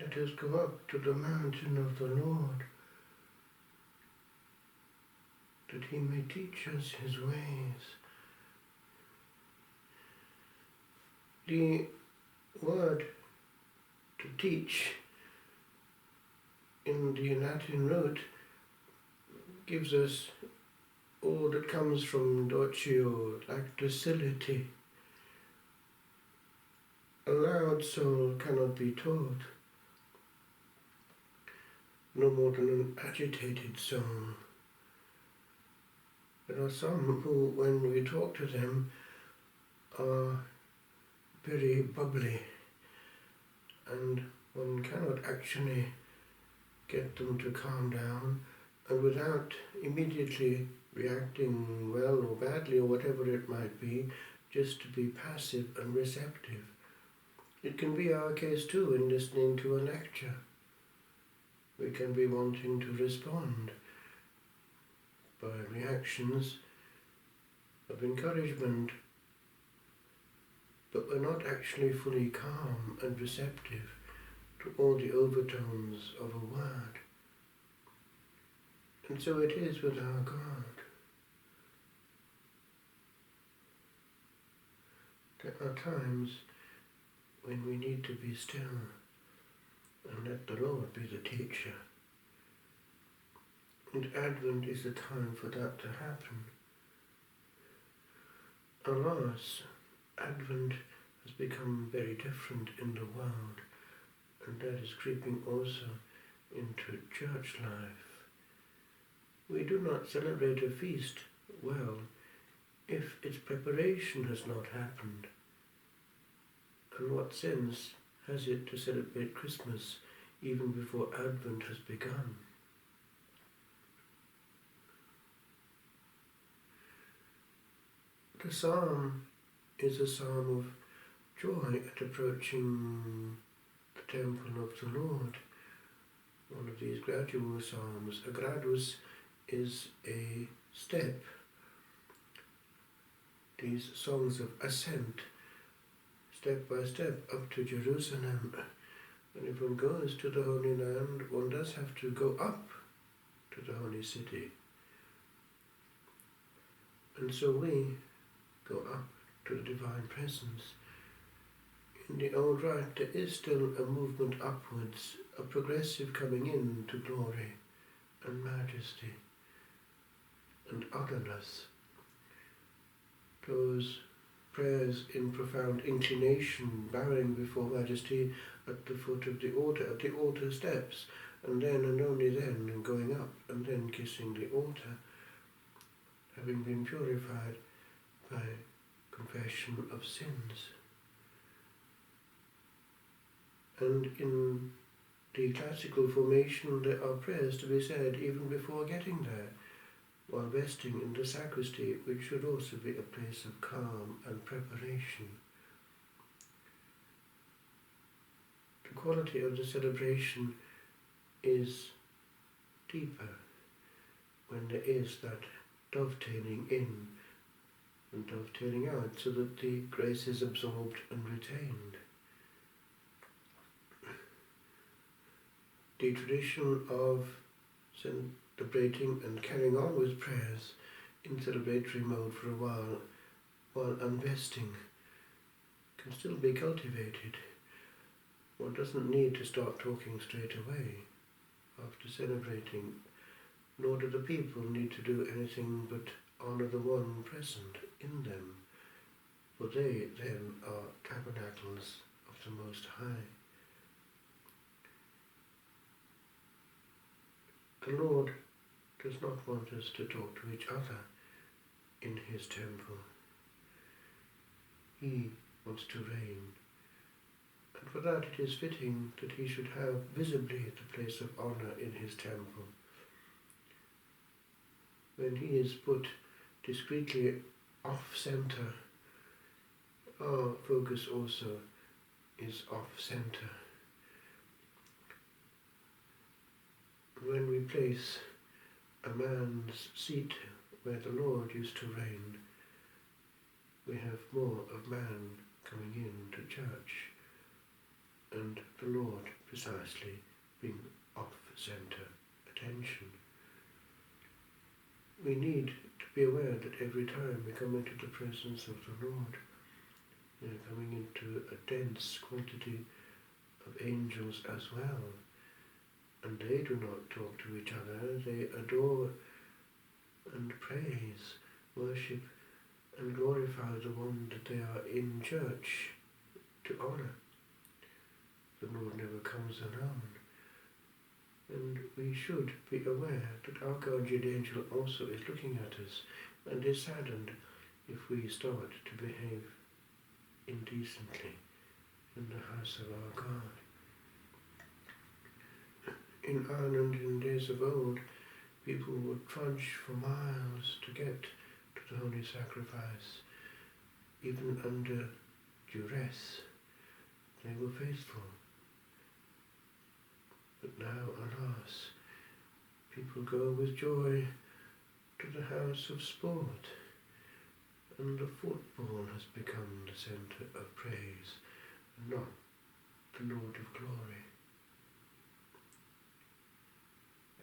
Let us go up to the mountain of the Lord, that he may teach us his ways. The word to teach in the Latin root gives us all that comes from doceo, like docility. A loud soul cannot be taught, no more than an agitated soul. There are some who, when we talk to them, are very bubbly, and one cannot actually get them to calm down, and without immediately reacting well or badly or whatever it might be, just to be passive and receptive. It can be our case too in listening to a lecture. We can be wanting to respond by reactions of encouragement, but we're not actually fully calm and receptive to all the overtones of a word. And so it is with our God. There are times when we need to be still and let the Lord be the teacher. And Advent is the time for that to happen. Alas, Advent has become very different in the world, and that is creeping also into church life. We do not celebrate a feast well if its preparation has not happened. And what sense has it to celebrate Christmas even before Advent has begun? The psalm is a psalm of joy at approaching the temple of the Lord. One of these gradual psalms. A gradus is a step. These songs of ascent, step by step up to Jerusalem. And if one goes to the Holy Land, one does have to go up to the Holy City. And so we go up to the Divine Presence. In the old rite, there is still a movement upwards, a progressive coming in to glory and majesty and otherness. Those prayers in profound inclination, bowing before Majesty at the foot of the altar steps, and then and only then going up and then kissing the altar, having been purified by confession of sins. And in the classical formation there are prayers to be said even before getting there, while resting in the sacristy, which should also be a place of calm and preparation. The quality of the celebration is deeper when there is that dovetailing in and dovetailing out, so that the grace is absorbed and retained. The tradition of celebrating and carrying on with prayers in celebratory mode for a while unresting, can still be cultivated. One doesn't need to start talking straight away after celebrating, nor do the people need to do anything but honour the one present in them, for they then are tabernacles of the Most High. The Lord does not want us to talk to each other in his temple. He wants to reign, and for that it is fitting that he should have visibly the place of honour in his temple. When he is put discreetly off-centre, our focus also is off-centre. When we place a man's seat where the Lord used to reign, we have more of man coming in to church. and the Lord precisely being off-centre attention. We need to be aware that every time we come into the presence of the Lord, we are coming into a dense quantity of angels as well, and they do not talk to each other, they adore and praise, worship and glorify the one that they are in church to honour. The Lord never comes alone, and we should be aware that our guardian angel also is looking at us and is saddened if we start to behave indecently in the house of our God. In Ireland, in days of old, people would trudge for miles to get to the Holy Sacrifice. Even under duress, they were faithful. But now, alas, people go with joy to the house of sport, and the football has become the centre of praise, and not the Lord of glory.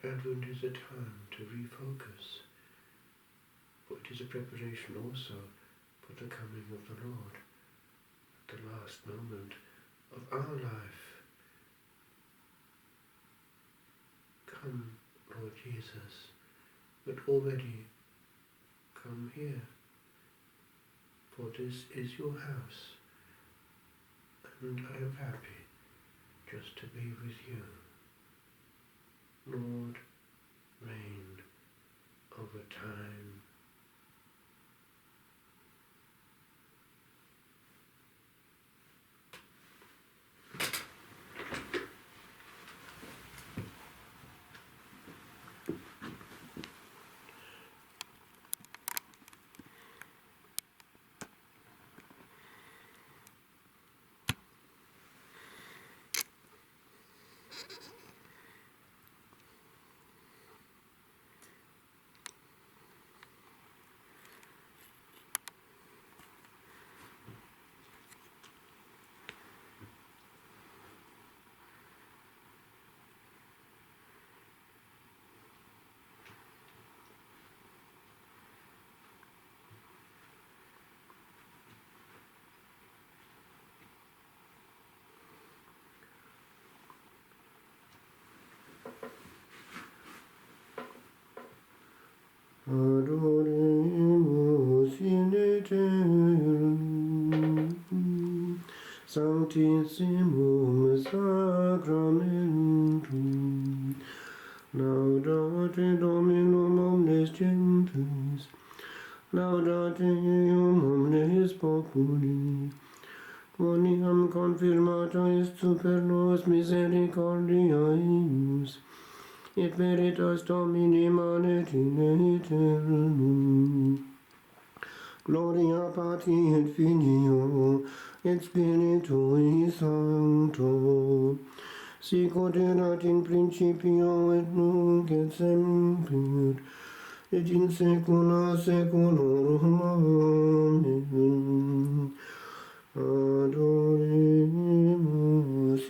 Advent is a time to refocus, but it is a preparation also for the coming of the Lord at the last moment of our life. Come, Lord Jesus, but already come here, for this is your house, and I am happy just to be with you. Lord, reign over time. Adoremus in aeternum sanctissimum sacramentum. Laudate Dominum omnes gentes, laudate Deum omnes populi. Quoniam confirmata est super nos misericordia eius, et veritas Domini manet in aeternum. Gloria Patri et Filio et Spiritui Sancto, sicut erat in principio et nunc et semper, et in saecula saeculorum. Amen. Adoremus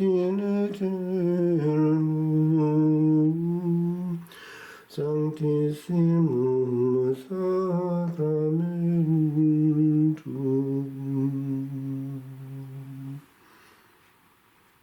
in aeternum sanctissimum